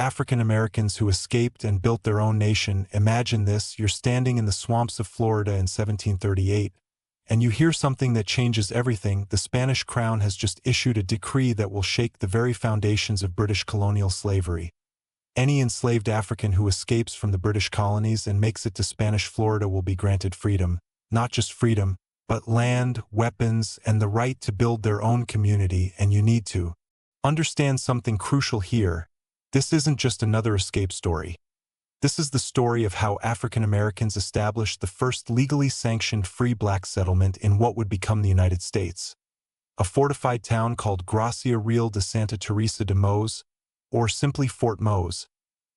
African Americans who escaped and built their own nation. Imagine this, you're standing in the swamps of Florida in 1738, and you hear something that changes everything. The Spanish crown has just issued a decree that will shake the very foundations of British colonial slavery. Any enslaved African who escapes from the British colonies and makes it to Spanish Florida will be granted freedom. Not just freedom, but land, weapons, and the right to build their own community. And you need to understand something crucial here. This isn't just another escape story. This is the story of how African Americans established the first legally sanctioned free black settlement in what would become the United States. A fortified town called Gracia Real de Santa Teresa de Mose, or simply Fort Mose.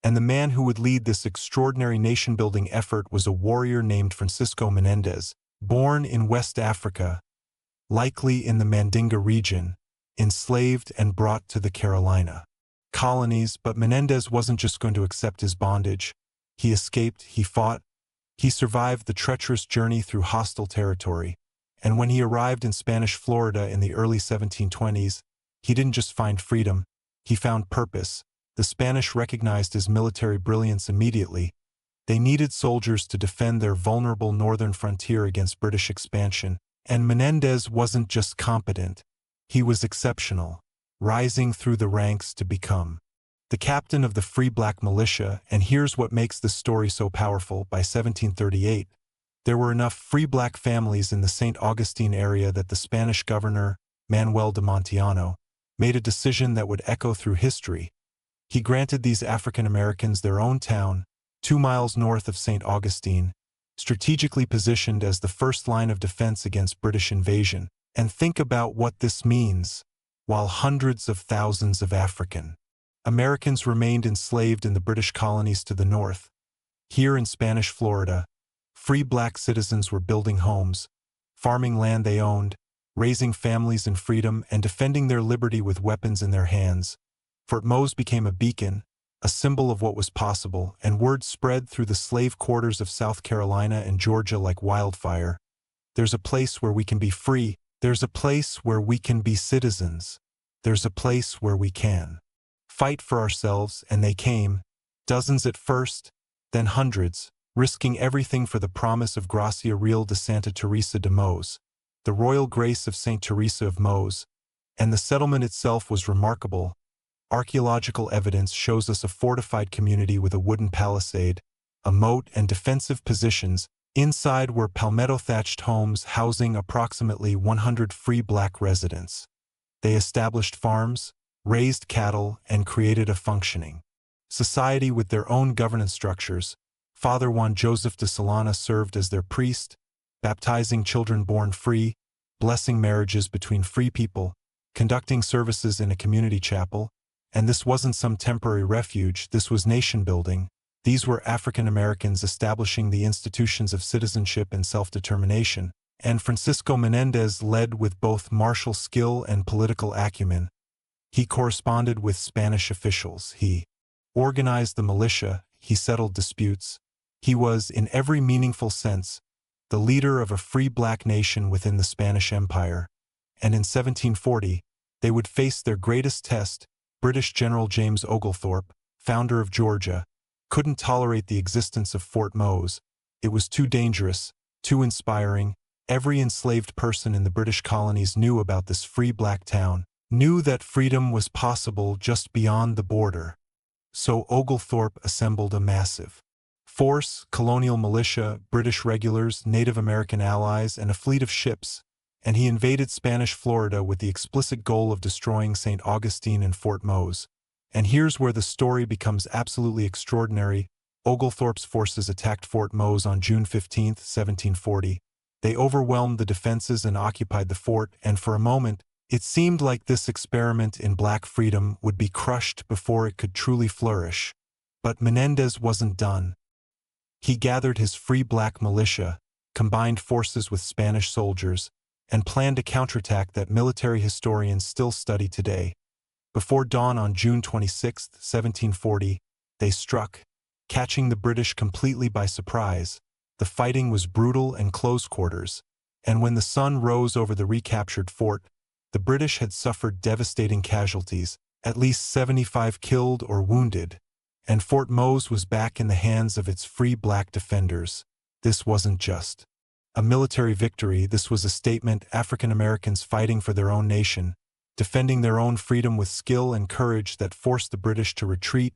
And the man who would lead this extraordinary nation-building effort was a warrior named Francisco Menendez, born in West Africa, likely in the Mandinga region, enslaved and brought to the Carolina colonies. But Menendez wasn't just going to accept his bondage. He escaped, he fought, he survived the treacherous journey through hostile territory. And when he arrived in Spanish Florida in the early 1720s, he didn't just find freedom, he found purpose. The Spanish recognized his military brilliance immediately. They needed soldiers to defend their vulnerable northern frontier against British expansion. And Menendez wasn't just competent, he was exceptional, rising through the ranks to become the captain of the Free Black Militia. And here's what makes this story so powerful. By 1738, there were enough free black families in the St. Augustine area that the Spanish governor, Manuel de Montiano, made a decision that would echo through history. He granted these African Americans their own town, 2 miles north of St. Augustine, strategically positioned as the first line of defense against British invasion. And think about what this means. While hundreds of thousands of African Americans remained enslaved in the British colonies to the north, here in Spanish Florida, free black citizens were building homes, farming land they owned, raising families in freedom, and defending their liberty with weapons in their hands. Fort Mose became a beacon, a symbol of what was possible, and word spread through the slave quarters of South Carolina and Georgia like wildfire. There's a place where we can be free. There's a place where we can be citizens. There's a place where we can fight for ourselves. And they came, dozens at first, then hundreds, risking everything for the promise of Gracia Real de Santa Teresa de Mose, the royal grace of St. Teresa of Mose. And the settlement itself was remarkable. Archaeological evidence shows us a fortified community with a wooden palisade, a moat, and defensive positions. Inside were palmetto-thatched homes housing approximately 100 free black residents. They established farms, raised cattle, and created a functioning society with their own governance structures. Father Juan Joseph de Solana served as their priest, baptizing children born free, blessing marriages between free people, conducting services in a community chapel. And this wasn't some temporary refuge, this was nation-building. These were African Americans establishing the institutions of citizenship and self-determination. And Francisco Menendez led with both martial skill and political acumen. He corresponded with Spanish officials, he organized the militia, he settled disputes. He was, in every meaningful sense, the leader of a free black nation within the Spanish Empire. And in 1740, they would face their greatest test. British General James Oglethorpe, founder of Georgia, couldn't tolerate the existence of Fort Mose. It was too dangerous, too inspiring. Every enslaved person in the British colonies knew about this free black town, knew that freedom was possible just beyond the border. So Oglethorpe assembled a massive force, colonial militia, British regulars, Native American allies, and a fleet of ships, and he invaded Spanish Florida with the explicit goal of destroying St. Augustine and Fort Mose. And here's where the story becomes absolutely extraordinary. Oglethorpe's forces attacked Fort Mose on June 15, 1740. They overwhelmed the defenses and occupied the fort, and for a moment, it seemed like this experiment in black freedom would be crushed before it could truly flourish. But Menendez wasn't done. He gathered his free black militia, combined forces with Spanish soldiers, and planned a counterattack that military historians still study today. Before dawn on June 26, 1740, they struck, catching the British completely by surprise. The fighting was brutal and close quarters, and when the sun rose over the recaptured fort, the British had suffered devastating casualties, at least 75 killed or wounded. and Fort Mose was back in the hands of its free black defenders. This wasn't just a military victory, this was a statement: African Americans fighting for their own nation, defending their own freedom with skill and courage that forced the British to retreat.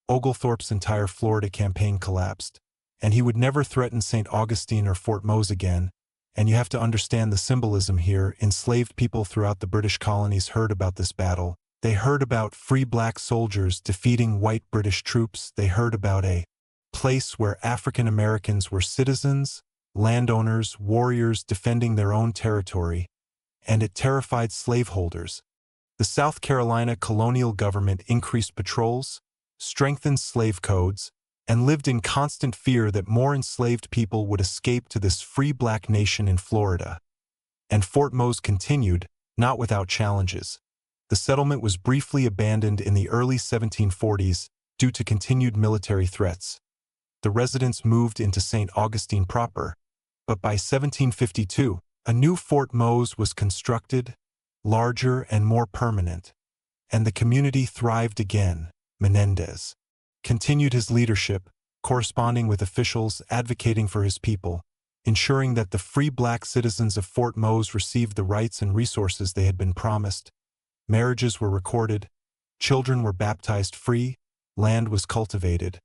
Oglethorpe's entire Florida campaign collapsed, and he would never threaten St. Augustine or Fort Mose again. And you have to understand the symbolism here. Enslaved people throughout the British colonies heard about this battle. They heard about free black soldiers defeating white British troops. They heard about a place where African Americans were citizens, landowners, warriors defending their own territory, and it terrified slaveholders. The South Carolina colonial government increased patrols, strengthened slave codes, and lived in constant fear that more enslaved people would escape to this free black nation in Florida. And Fort Mose continued, not without challenges. The settlement was briefly abandoned in the early 1740s due to continued military threats. The residents moved into St. Augustine proper, but by 1752, a new Fort Mose was constructed, larger and more permanent, and the community thrived again. Menendez continued his leadership, corresponding with officials advocating for his people, ensuring that the free black citizens of Fort Mose received the rights and resources they had been promised. Marriages were recorded, children were baptized free, land was cultivated,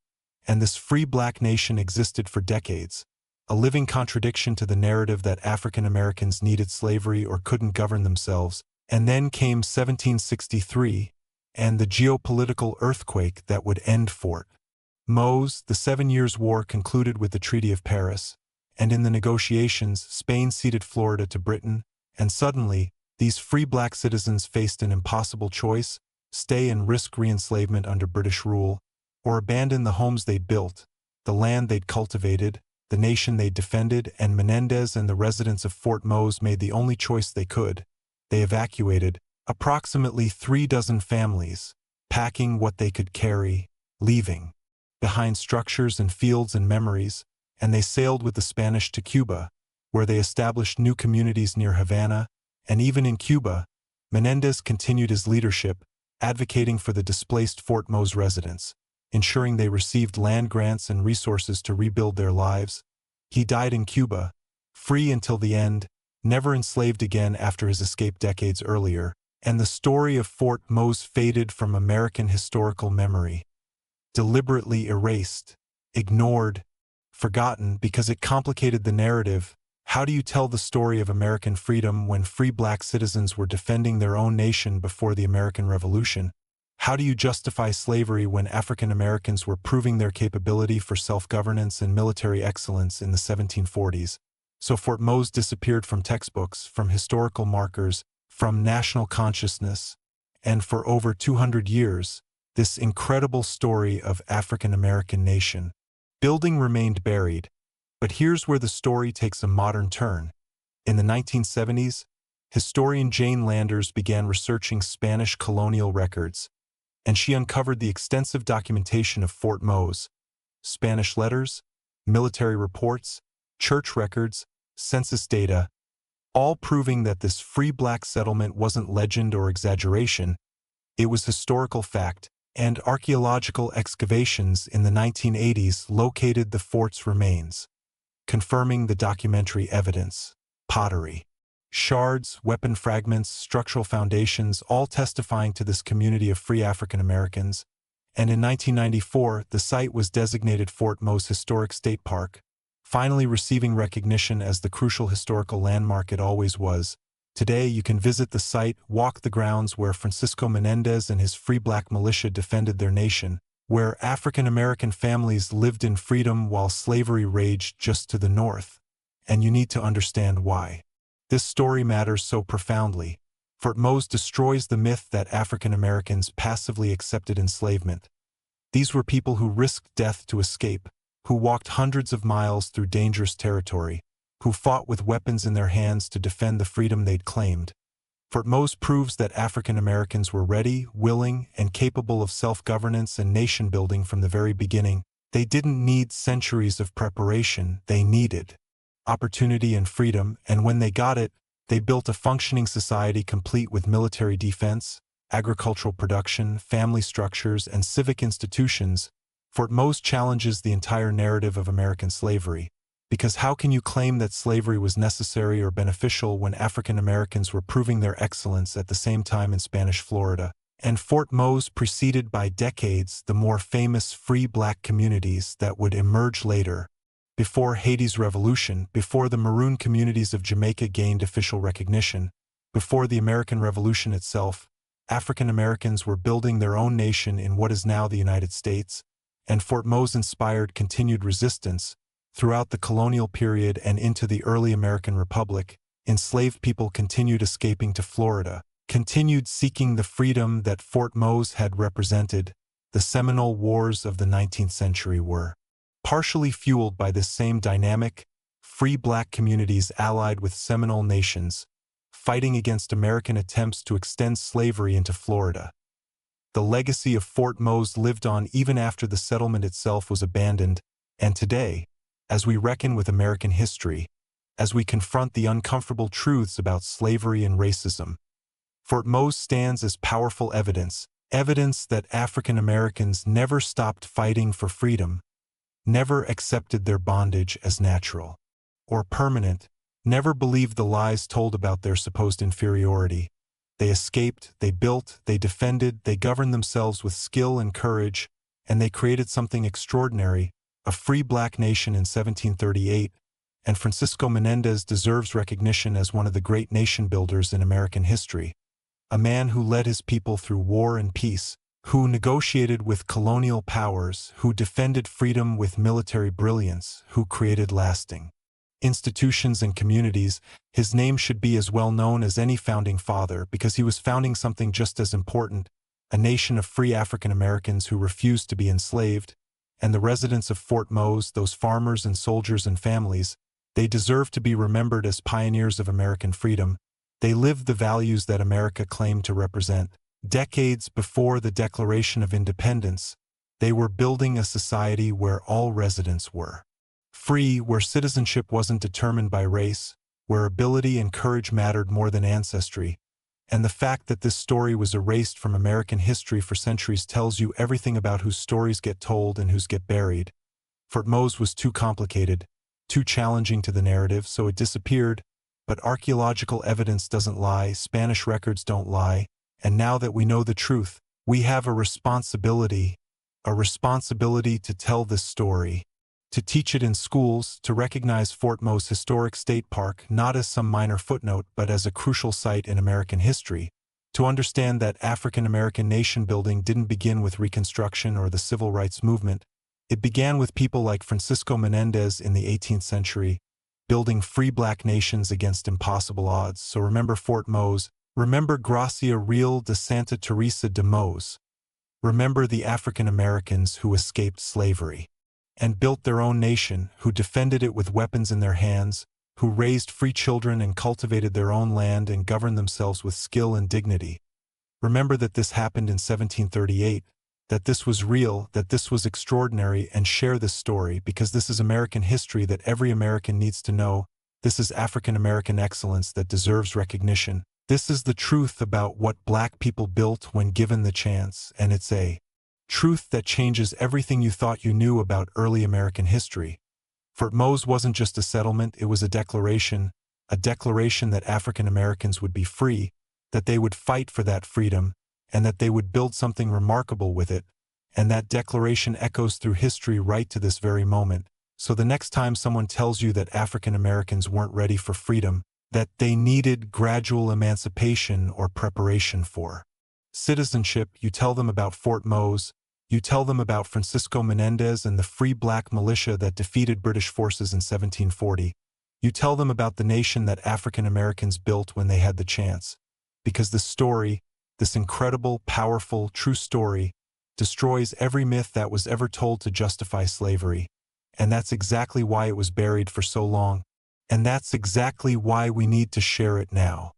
and this free black nation existed for decades, a living contradiction to the narrative that African Americans needed slavery or couldn't govern themselves. And then came 1763, and the geopolitical earthquake that would end Fort Mose. The 7 Years' War concluded with the Treaty of Paris, and in the negotiations, Spain ceded Florida to Britain, and suddenly, these free black citizens faced an impossible choice: stay and risk re-enslavement under British rule, or abandon the homes they'd built, the land they'd cultivated, the nation they'd defended. And Menendez and the residents of Fort Mose made the only choice they could. They evacuated approximately 36 families, packing what they could carry, leaving behind structures and fields and memories, and they sailed with the Spanish to Cuba, where they established new communities near Havana. And even in Cuba, Menendez continued his leadership, advocating for the displaced Fort Mose residents, ensuring they received land grants and resources to rebuild their lives. He died in Cuba, free until the end, never enslaved again after his escape decades earlier, and the story of Fort Mose faded from American historical memory. Deliberately erased, ignored, forgotten because it complicated the narrative. How do you tell the story of American freedom when free black citizens were defending their own nation before the American Revolution? How do you justify slavery when African Americans were proving their capability for self-governance and military excellence in the 1740s? So Fort Mose disappeared from textbooks, from historical markers, from national consciousness, and for over 200 years, this incredible story of African American nation building remained buried. But here's where the story takes a modern turn. In the 1970s, historian Jane Landers began researching Spanish colonial records, and she uncovered the extensive documentation of Fort Mose: Spanish letters, military reports, church records, census data, all proving that this free black settlement wasn't legend or exaggeration, it was historical fact. And archaeological excavations in the 1980s located the fort's remains, confirming the documentary evidence: pottery, shards, weapon fragments, structural foundations, all testifying to this community of free African Americans. And in 1994, the site was designated Fort Mose Historic State Park, finally receiving recognition as the crucial historical landmark it always was. Today, you can visit the site, walk the grounds where Francisco Menendez and his free black militia defended their nation, where African American families lived in freedom while slavery raged just to the north. And you need to understand why this story matters so profoundly. Fort Mose destroys the myth that African Americans passively accepted enslavement. These were people who risked death to escape, who walked hundreds of miles through dangerous territory, who fought with weapons in their hands to defend the freedom they'd claimed. Fort Mose proves that African Americans were ready, willing, and capable of self-governance and nation-building from the very beginning. They didn't need centuries of preparation, they needed opportunity and freedom, and when they got it, they built a functioning society complete with military defense, agricultural production, family structures, and civic institutions, Fort Mose challenges the entire narrative of American slavery, because how can you claim that slavery was necessary or beneficial when African Americans were proving their excellence at the same time in Spanish Florida? And Fort Mose preceded by decades the more famous free black communities that would emerge later. Before Haiti's revolution, before the maroon communities of Jamaica gained official recognition, before the American Revolution itself, African Americans were building their own nation in what is now the United States, and Fort Mose inspired continued resistance. Throughout the colonial period and into the early American Republic, enslaved people continued escaping to Florida, continued seeking the freedom that Fort Mose had represented. The Seminole Wars of the 19th century were partially fueled by this same dynamic, free black communities allied with Seminole nations, fighting against American attempts to extend slavery into Florida. The legacy of Fort Mose lived on even after the settlement itself was abandoned, and today, as we reckon with American history, as we confront the uncomfortable truths about slavery and racism, Fort Mose stands as powerful evidence that African Americans never stopped fighting for freedom, never accepted their bondage as natural or permanent, never believed the lies told about their supposed inferiority. They escaped, they built, they defended, they governed themselves with skill and courage, and they created something extraordinary, a free black nation in 1738, and Francisco Menendez deserves recognition as one of the great nation builders in American history. A man who led his people through war and peace, who negotiated with colonial powers, who defended freedom with military brilliance, who created lasting institutions and communities. His name should be as well known as any founding father because he was founding something just as important, a nation of free African Americans who refused to be enslaved. And the residents of Fort Mose, those farmers and soldiers and families, they deserve to be remembered as pioneers of American freedom. They lived the values that America claimed to represent. Decades before the Declaration of Independence, they were building a society where all residents were free, where citizenship wasn't determined by race, where ability and courage mattered more than ancestry. And the fact that this story was erased from American history for centuries tells you everything about whose stories get told and whose get buried. Fort Mose was too complicated, too challenging to the narrative, so it disappeared. But archaeological evidence doesn't lie, Spanish records don't lie, and now that we know the truth, we have a responsibility to tell this story, to teach it in schools, to recognize Fort Mose Historic State Park not as some minor footnote but as a crucial site in American history, to understand that African American nation building didn't begin with Reconstruction or the Civil Rights Movement. It began with people like Francisco Menendez in the 18th century, building free black nations against impossible odds. So remember Fort Mose, remember Gracia Real de Santa Teresa de Mose, remember the African Americans who escaped slavery and built their own nation, who defended it with weapons in their hands, who raised free children and cultivated their own land and governed themselves with skill and dignity. Remember that this happened in 1738, that this was real, that this was extraordinary, and share this story because this is American history that every American needs to know. This is African American excellence that deserves recognition. This is the truth about what black people built when given the chance, and it's a truth that changes everything you thought you knew about early American history. Fort Mose wasn't just a settlement, it was a declaration that African Americans would be free, that they would fight for that freedom, and that they would build something remarkable with it. And that declaration echoes through history right to this very moment. So the next time someone tells you that African Americans weren't ready for freedom, that they needed gradual emancipation or preparation for citizenship, you tell them about Fort Mose, you tell them about Francisco Menendez and the free black militia that defeated British forces in 1740. You tell them about the nation that African Americans built when they had the chance. Because this story, this incredible, powerful, true story, destroys every myth that was ever told to justify slavery. And that's exactly why it was buried for so long. And that's exactly why we need to share it now.